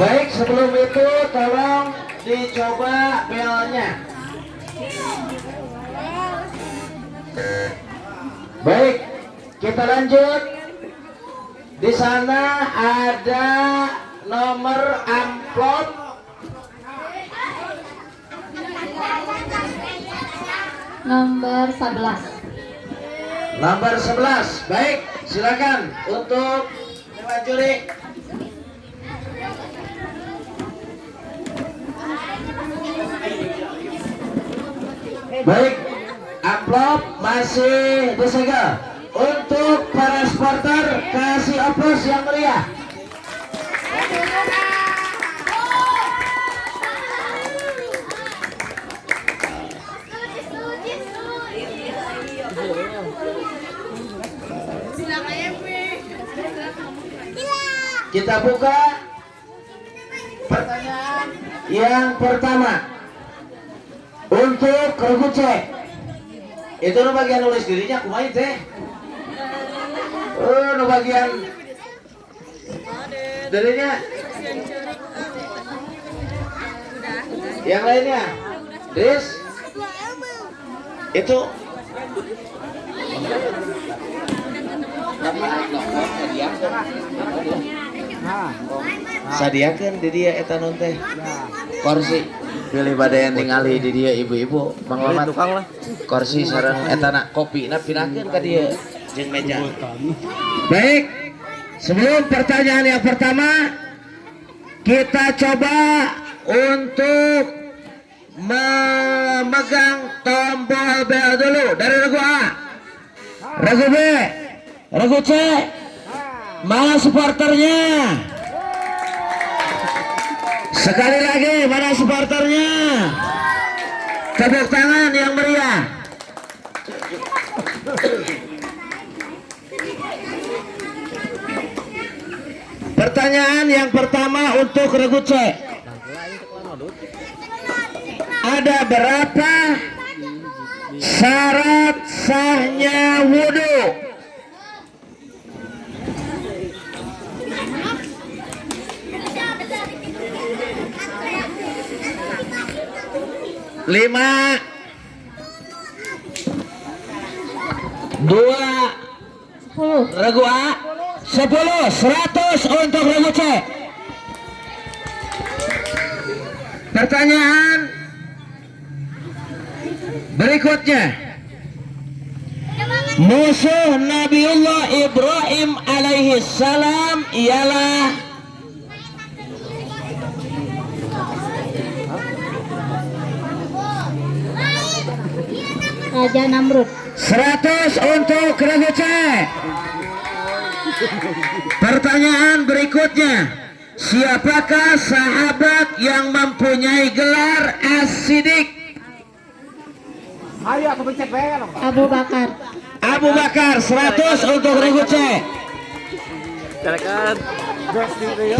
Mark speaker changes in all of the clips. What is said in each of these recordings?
Speaker 1: Baik, sebelum itu tolong dicoba belnya. Baik, kita lanjut. Di sana ada nomor amplop.
Speaker 2: Nomor 11.
Speaker 1: Nomor 11. Baik, silakan untuk Dewan Juri. Baik, amplop masih disegel. Untuk para supporter, kasih aplaus yang meriah. Kita buka pertanyaan yang pertama untuk regu C. Itu no bagian nulis dirinya kumaha teh. Oh, no bagian dirinya. Yang lainnya, Dis. Itu sadiakeun di dia eta non teh kursi pilih badayan ningali di dia ibu-ibu manglamat kursi sareng eta kopi na pinahkeun ka dieu jeung meja. Baik, sebelum pertanyaan yang pertama kita coba untuk memegang tombol bel dulu dari regu A, regu B, regu C. Mana supporternya? Sekali lagi, mana supporternya? Tepuk tangan yang meriah. Pertanyaan yang pertama untuk regu C. Ada berapa syarat sahnya wudhu? 5, 2,
Speaker 2: 10.
Speaker 1: regu A, 10, 100 untuk regu C. Pertanyaan berikutnya, musuh Nabiullah Ibrahim alaihi salam ialah
Speaker 2: Raja Namrud.
Speaker 1: 100 untuk regu C. Pertanyaan berikutnya, siapakah sahabat yang mempunyai gelar As-Siddiq?
Speaker 2: Abu Bakar.
Speaker 1: Abu Bakar, 100 untuk regu C.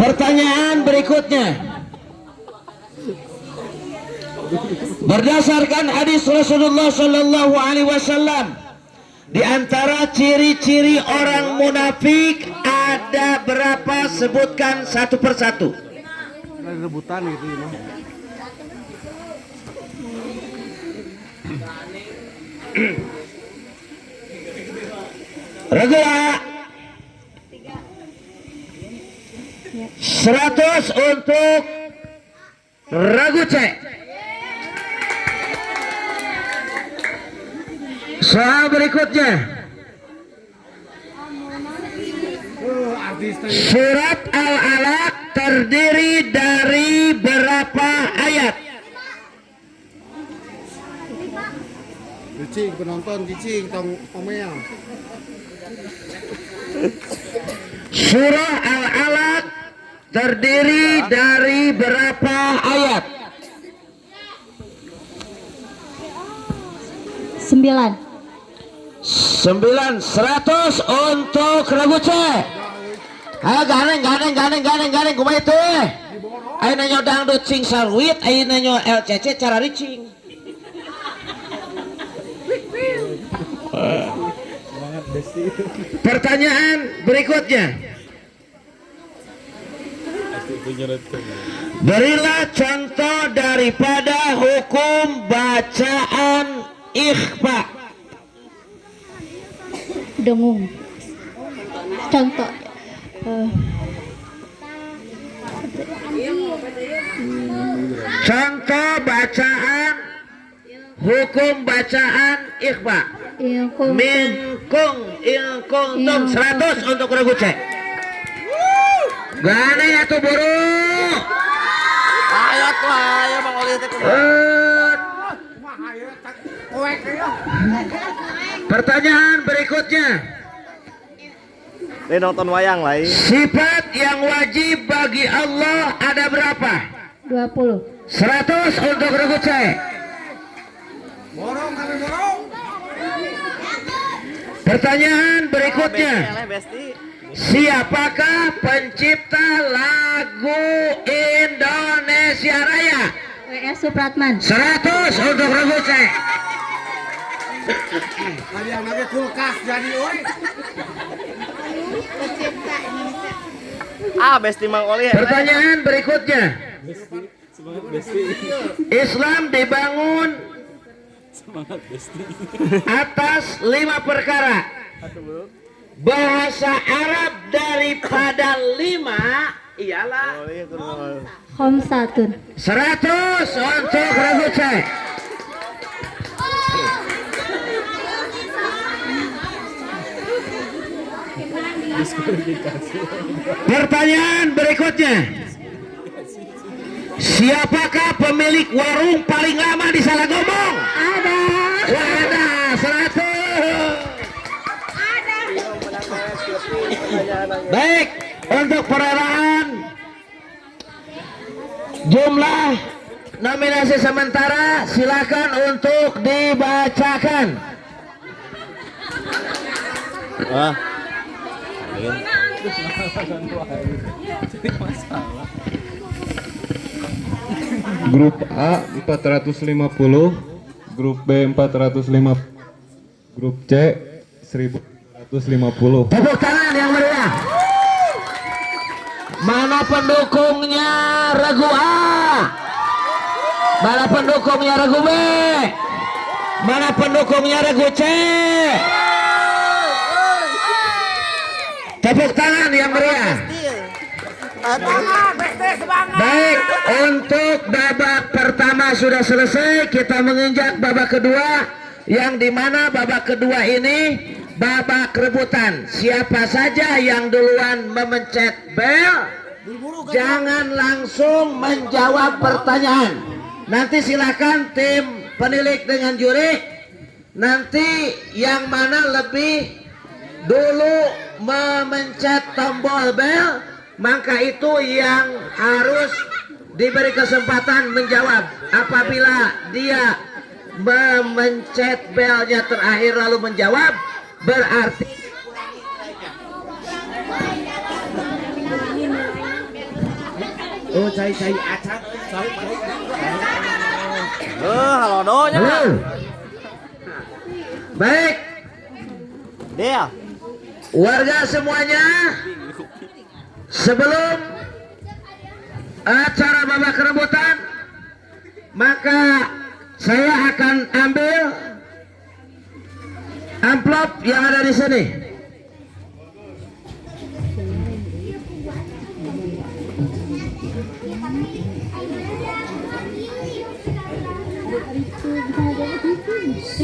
Speaker 1: Pertanyaan berikutnya, berdasarkan hadis Rasulullah Shallallahu Alaihi Wasallam, di antara ciri-ciri orang munafik ada berapa? Sebutkan satu persatu.
Speaker 3: Rebutan gitu ya.
Speaker 1: Regu A, 100 untuk regu C. Soal berikutnya, surat Al-Alaq terdiri dari berapa ayat?
Speaker 3: Cicing penonton cicing tong omel.
Speaker 1: Surah Al-Alaq terdiri dari berapa ayat?
Speaker 2: 9.
Speaker 1: 9, 100 untuk regu C. Ganeng kumaha itu? Ayeuna nyo dangdut sing sarwit, ayeuna nyo LCC cara ricing. Pertanyaan berikutnya, Berilah contoh daripada hukum bacaan ikhfa.
Speaker 2: Dengung. Contoh.
Speaker 1: Contoh bacaan hukum bacaan ikhfa. Minkum ilkuntum 100 untuk ragu cek. Gane ya tuh buru.
Speaker 4: Ayo tuh, ayo Bang Oli teh.
Speaker 1: Pertanyaan berikutnya.
Speaker 4: Ini nonton wayang lah.
Speaker 1: Sifat yang wajib bagi Allah ada berapa?
Speaker 2: 20.
Speaker 1: 100 untuk ragu cek.
Speaker 3: Borong kami borong.
Speaker 1: Pertanyaan berikutnya.
Speaker 4: Besti.
Speaker 1: Siapakah pencipta lagu Indonesia Raya?
Speaker 2: W.S. Supratman.
Speaker 1: 100 untuk ragu cek.
Speaker 3: Ada yang pakai kulkas jadi oi.
Speaker 4: Besti Mang Oli.
Speaker 1: Pertanyaan berikutnya. Islam dibangun atas 5 perkara. Bahasa Arab daripada 5 ialah
Speaker 2: Khamsatun.
Speaker 1: 100 untuk ragu cek. Pertanyaan berikutnya. Siapakah pemilik warung paling lama di Salagomong?
Speaker 2: Ada.
Speaker 1: Ada 100. Baik, untuk perolehan jumlah nominasi sementara silakan untuk dibacakan.
Speaker 5: Grup A 450, grup B 450, grup C 1150.
Speaker 1: Tepuk tangan yang meriah. Mana pendukungnya regu A? Mana pendukungnya regu B? Mana pendukungnya regu C? Tepuk tangan yang meriah. Baik, untuk babak pertama sudah selesai. Kita menginjak babak kedua, yang dimana babak kedua ini babak rebutan. Siapa saja yang duluan memencet bel, jangan langsung menjawab pertanyaan. Nanti silakan tim penilik dengan juri. Nanti yang mana lebih dulu memencet tombol bel, maka itu yang harus diberi kesempatan menjawab. Apabila dia memencet belnya terakhir lalu menjawab, berarti cai acat.
Speaker 4: Halo donya.
Speaker 1: Baik,
Speaker 4: Dia.
Speaker 1: warga semuanya, sebelum acara babak rebutan, maka saya akan ambil amplop yang ada di sini.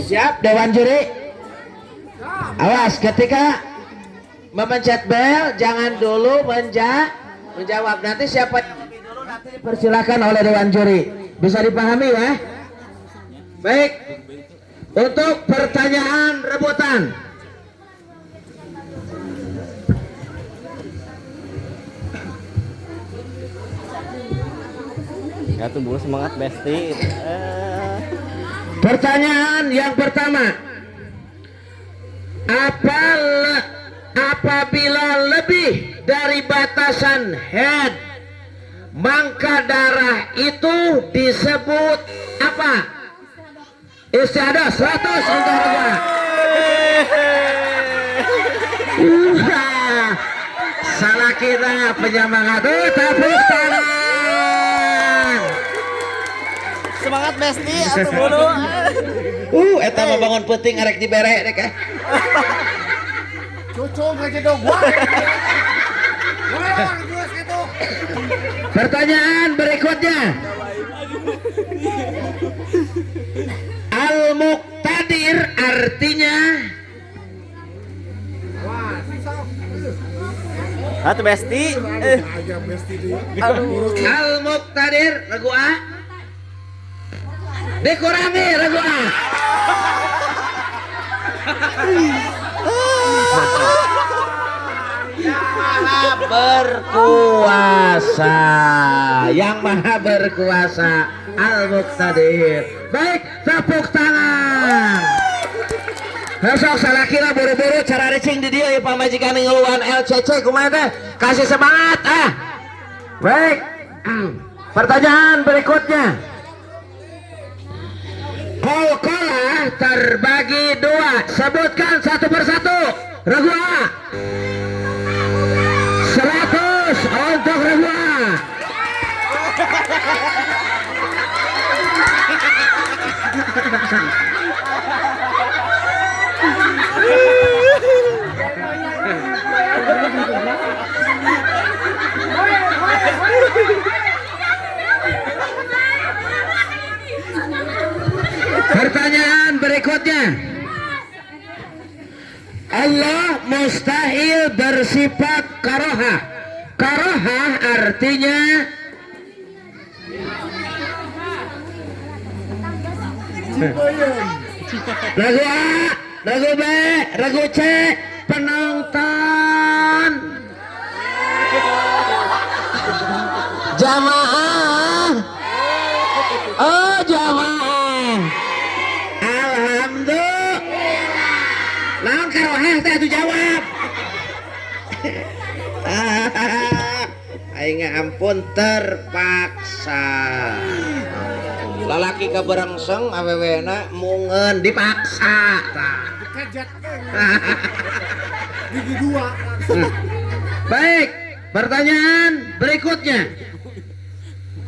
Speaker 1: Siap dewan juri? Awas ketika memencet bel jangan dulu menjawab. Nanti siapa dulu nanti dipersilakan oleh dewan juri. Bisa dipahami ya? Baik. Untuk pertanyaan rebutan.
Speaker 4: Ya tuh buru semangat Besti.
Speaker 1: Pertanyaan yang pertama. Apabila lebih dari batasan head, maka darah itu disebut apa? Istiadah 100 untuk harga. salah kita penyemangat tepuk tangan.
Speaker 4: Semangat Besti atuh bulu.
Speaker 1: Eta mah bangun penting arek dibere deh kah.
Speaker 3: Cucu ngejedog gua. Wah, geus kitu.
Speaker 1: Pertanyaan berikutnya. Al-Muqtadir artinya
Speaker 4: Atuh Besti.
Speaker 3: Aja Besti dia.
Speaker 1: Al-Muqtadir lagu A. Dikurangi lagu A. Berkuasa, yang maha berkuasa, Al-Muqtadir. Baik, tepuk tangan. Besok salah kira buru-buru cara racing di dia ya pamajikan ngeluhan LCC kumaha teh kasih semangat ah. Baik. Pertanyaan berikutnya. Kol-kolah terbagi dua. Sebutkan satu persatu. Regu A. 100 untuk Regu A. Pertanyaan berikutnya. Allah mustahil bersifat karohah. Karohah artinya lagu A, lagu B, lagu C, penonton jamaah. Oh jamaah. Alhamdulillah. Naon karohah teh atuh jawab. Aing ampun terpaksa. Lalaki kabarangseng awewena mungeun dipaksa tah.
Speaker 3: Kajat. Gigi dua.
Speaker 1: Baik, pertanyaan berikutnya.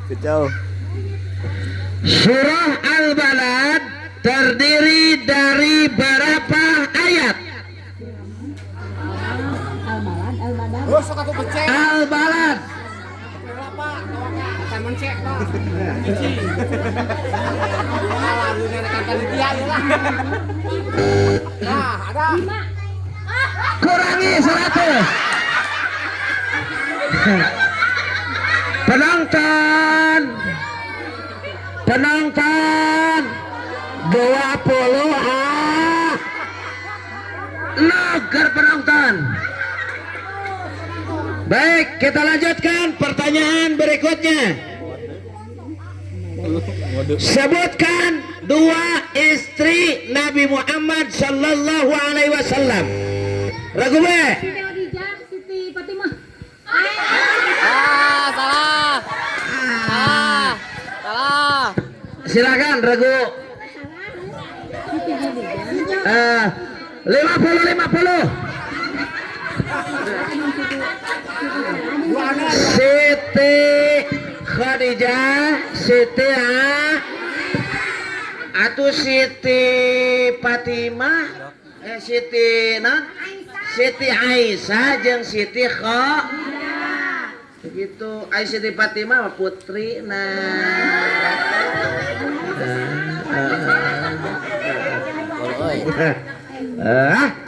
Speaker 4: Kejauh.
Speaker 1: Surah Al-Balad terdiri dari berapa ayat?
Speaker 3: Oh, sok atuh becek.
Speaker 1: Al-Balad.
Speaker 3: Berapa? Akan mencek, Pak. Cici. Alah, lu nenekan panitia ya lah. Nah, ada.
Speaker 1: Kurangi 100. Penonton 20 ah. Noger penonton. Baik, kita lanjutkan pertanyaan berikutnya. Sebutkan 2 istri Nabi Muhammad sallallahu alaihi wasallam. Ragu B.
Speaker 2: Siti Fatimah.
Speaker 4: Salah. Salah.
Speaker 1: Silakan Ragu. 50. Siti Khadijah, Siti atau Siti Fatimah, Siti Aisyah jeung Siti begitu. Siti Fatimah putri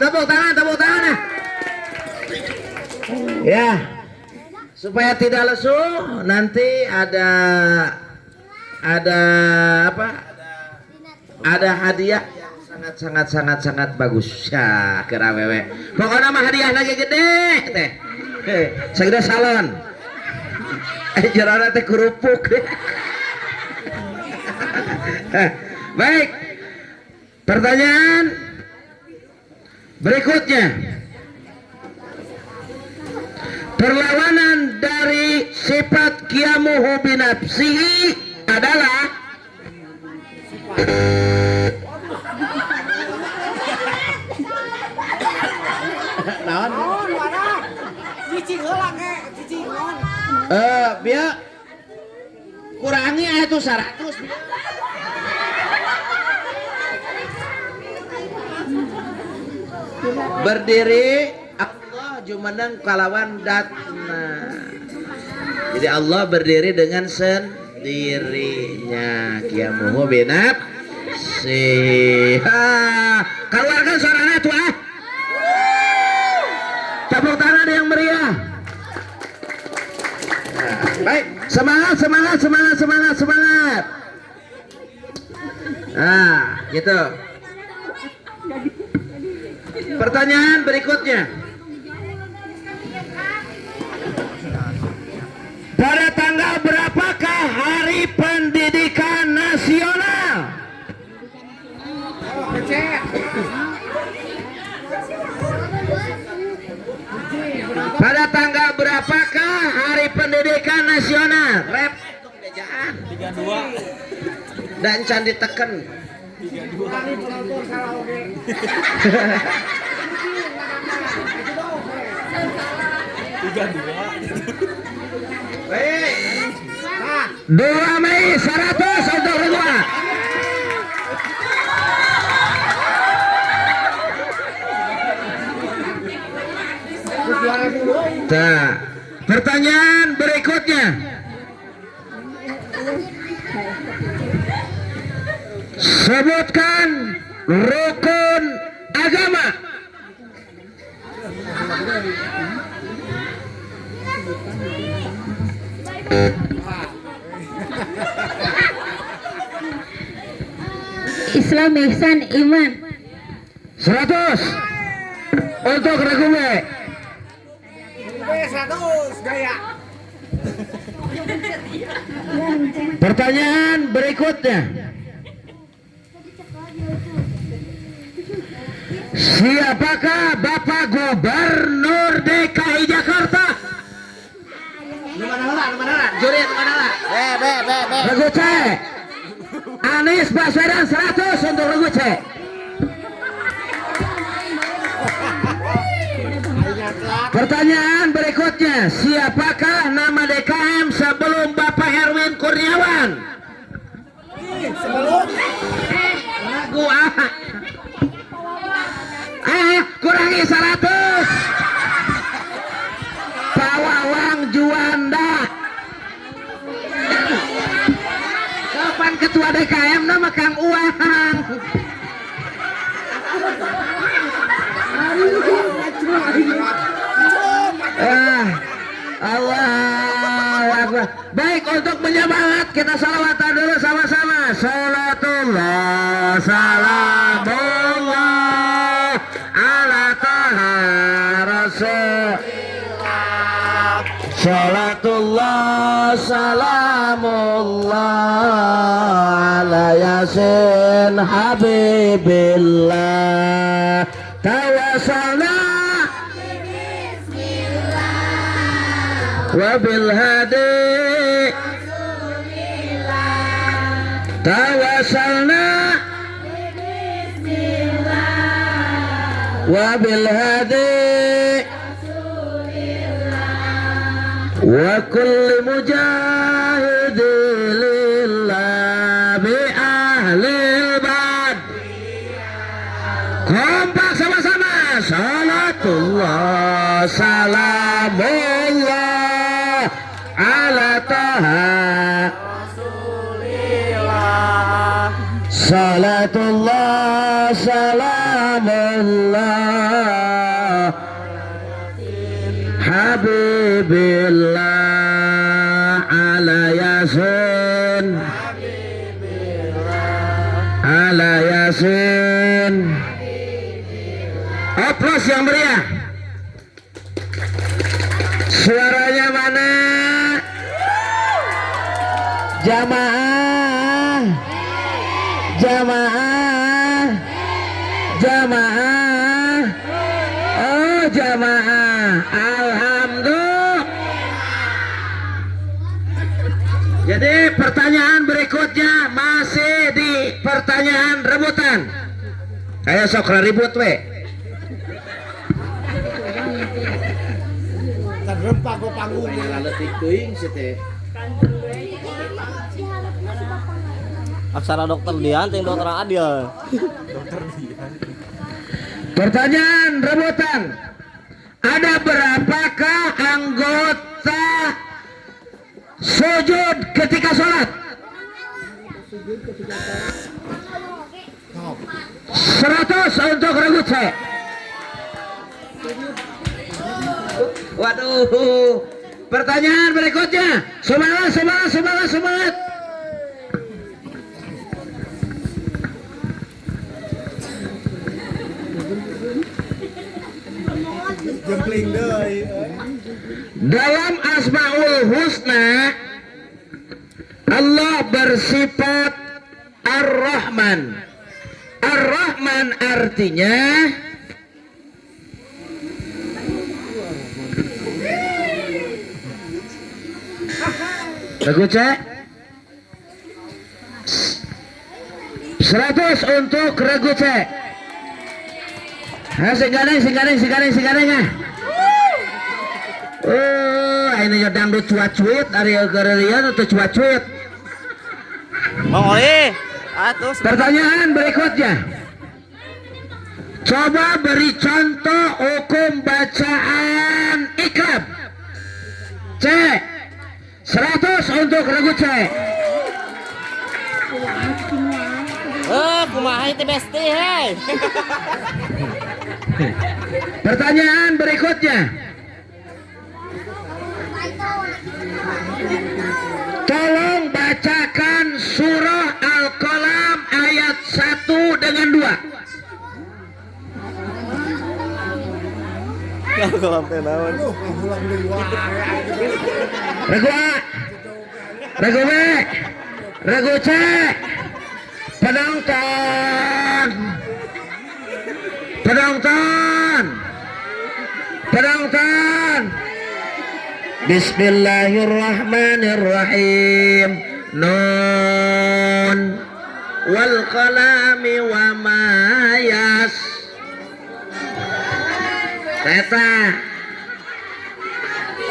Speaker 1: tepuk tangan ya, supaya tidak lesu. Nanti ada apa, ada hadiah yang sangat bagus ya ke awewe. Pokoknya mah hadiah lagi gede teh, segede salon jerona teh kerupuk. Baik, pertanyaan berikutnya. Perlawanan dari sifat qiyamuhu binafsihi adalah
Speaker 3: Cici heula
Speaker 1: Biar kurangi itu 100. Berdiri Allah jumeneng kalawan datna. Jadi Allah berdiri dengan sendirinya. Kiamuhu binab keluarkan suaranya tuh ah. Tepuk tangan yang meriah. Baik, semangat. Nah, gitu. Pertanyaan berikutnya. Pada tanggal berapakah Hari Pendidikan Nasional? Pada tanggal berapakah Hari Pendidikan Nasional? Rep. 32. Dan can diteken. 32. Baik. 2 Mei 100 untuk Ridwan. Nah, pertanyaan berikutnya. Sebutkan rukun agama.
Speaker 2: Islam, ihsan, iman.
Speaker 1: 100 untuk Regube.
Speaker 3: 100 gaya.
Speaker 1: Pertanyaan berikutnya. Siapakah Bapak Gubernur DKI Jakarta? Juri Regu C. Anies Baswedan 100 untuk Regu C. Pertanyaan berikutnya, siapakah nama DKM sebelum Bapak Herwin Kurniawan?
Speaker 3: Sebelum
Speaker 1: Ragu kurangi 100. Pawawang Juanda. Kapan ketua DKM nama Kang Uang? Allah Akbar. Baik, untuk menyemangat kita salawatan dulu sama-sama. Salatullah salamullah ala taha rasulillah. Salatullah salamullah ala yasin habibillah. Tawassalna wabil hadi tawassalna wabil hadi wa kulli mujahidin lillah bi ahli bad. Kompak sama-sama. Salatullah salamullah ala taha rasulillah. Salatullah salamullah habibillah ala yasin ala yasin. Aplaus yang meriah. Suaranya mana? Jamaah, jamaah, jamaah. Oh jamaah, alhamdulillah. Jadi pertanyaan berikutnya masih di pertanyaan rebutan. Kayak sok ribut we.
Speaker 3: Rempah go panggung.
Speaker 1: Laletik teuing si teh.
Speaker 4: Aksara dokter Dian, ting dokter Adil.
Speaker 1: Pertanyaan rebutan. Ada berapakah anggota sujud ketika sholat? 100 untuk regu C. Waduh. Pertanyaan berikutnya. Semangat.
Speaker 3: Jempling deui.
Speaker 1: Dalam Asmaul Husna Allah bersifat Ar-Rahman. Ar-Rahman artinya Lagu cek 100 untuk regu cek. Singgadeng ah. Oh, ini dangdut cuat-cuit dari gererian atau cuat-cuit.
Speaker 4: Bang Oli, atuh.
Speaker 1: Pertanyaan berikutnya. Coba beri contoh hukum bacaan iqab. C. 100 untuk regu C.
Speaker 4: Kumaha itu besti hei.
Speaker 1: Pertanyaan berikutnya. Tolong bacakan surah Al-Qalam ayat 1 dengan 2.
Speaker 4: Al-Qalam teh naon?
Speaker 1: Regu A, regu B, regu C. Penonton. Bismillahirrahmanirrahim. Nun wal qalami wa ma yas. Eta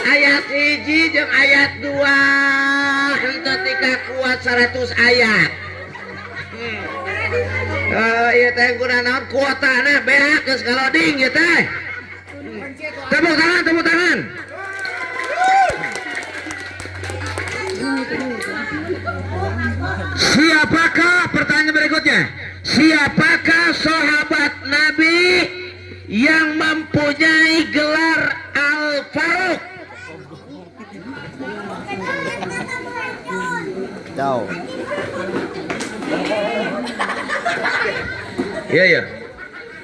Speaker 1: ayat 1 jeung ayat 2 henteu tika kuat 100 ayat. Iya teh guna naon kuotana beak geus galoding ieu teh. Tepuk tangan. Siapakah pertanyaan berikutnya? Siapakah sahabat Nabi yang mempunyai gelar Al-Faruq?
Speaker 4: Jauh.
Speaker 1: Iya.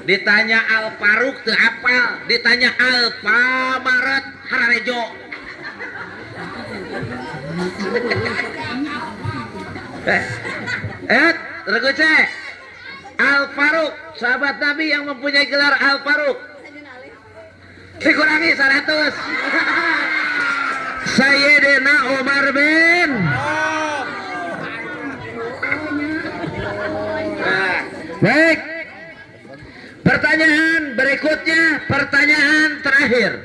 Speaker 1: Ditanya Al-Faruq teu apal, ditanya Al-Famarat Hararejo. Regu C. Al-Faruq, sahabat Nabi yang mempunyai gelar Al-Faruq. Dikurangi 100. Sayyidina Umar bin. Baik. Pertanyaan berikutnya, pertanyaan terakhir.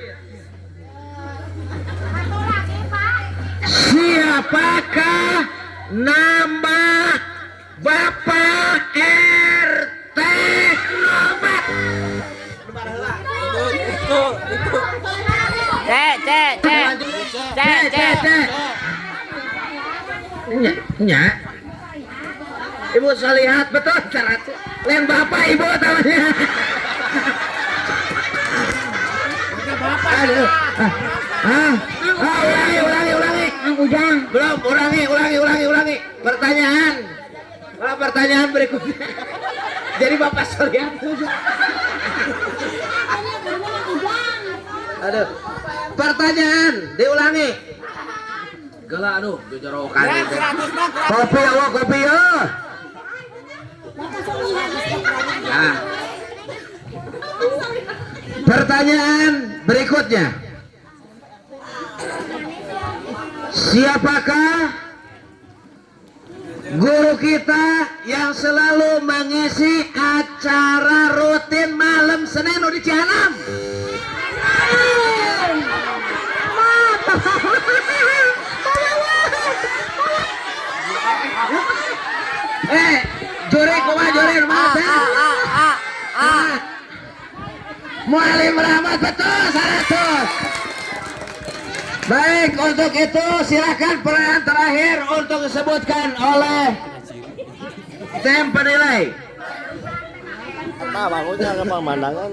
Speaker 1: Siapakah nama Bapak RT Nobat? Nya. Ibu Solihat betul cara lain bapak ibu namanya. Aduh. Ulangi. Ujang. Belum, ulangi. Pertanyaan berikutnya. Jadi Bapak Solihat. Aduh. Pertanyaan diulangi. Gala aduh, dijorokan. Kopi ya. Nah. Pertanyaan berikutnya. Siapakah guru kita yang selalu mengisi acara rutin malam Senin di Cihanam? Juri kumaha juri mah teh? Mualim Rahmat betul 100. Baik, untuk itu silakan perayaan terakhir untuk disebutkan oleh tim penilai.
Speaker 4: Nah, bangunnya ke pemandangan.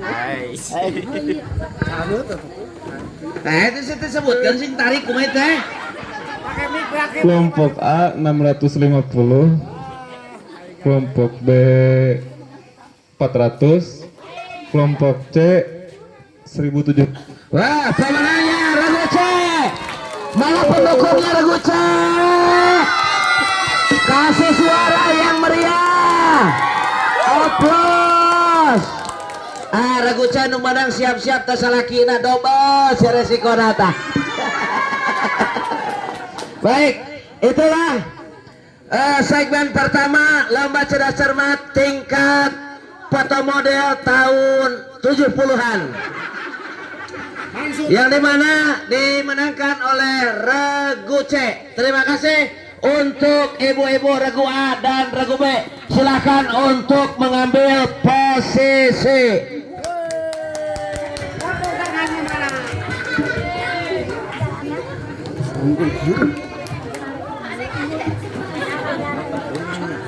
Speaker 1: Nah, itu sih disebutkan sing tarik kumaha teh?
Speaker 5: Kelompok A 650, kelompok B 400, kelompok C 1007.
Speaker 1: Wah, pemenangnya Regu C. Mana pendukungnya Regu C? Kasih suara yang meriah. Aplaus. Regu C nu menang siap-siap tas salakina double si resiko nata. Baik, itulah segmen pertama lomba cerdas cermat tingkat foto model tahun 70-an. Yang dimana dimenangkan oleh Regu C. Terima kasih untuk ibu-ibu Regu A dan Regu B. Silakan untuk mengambil posisi.
Speaker 3: Tangannya mana?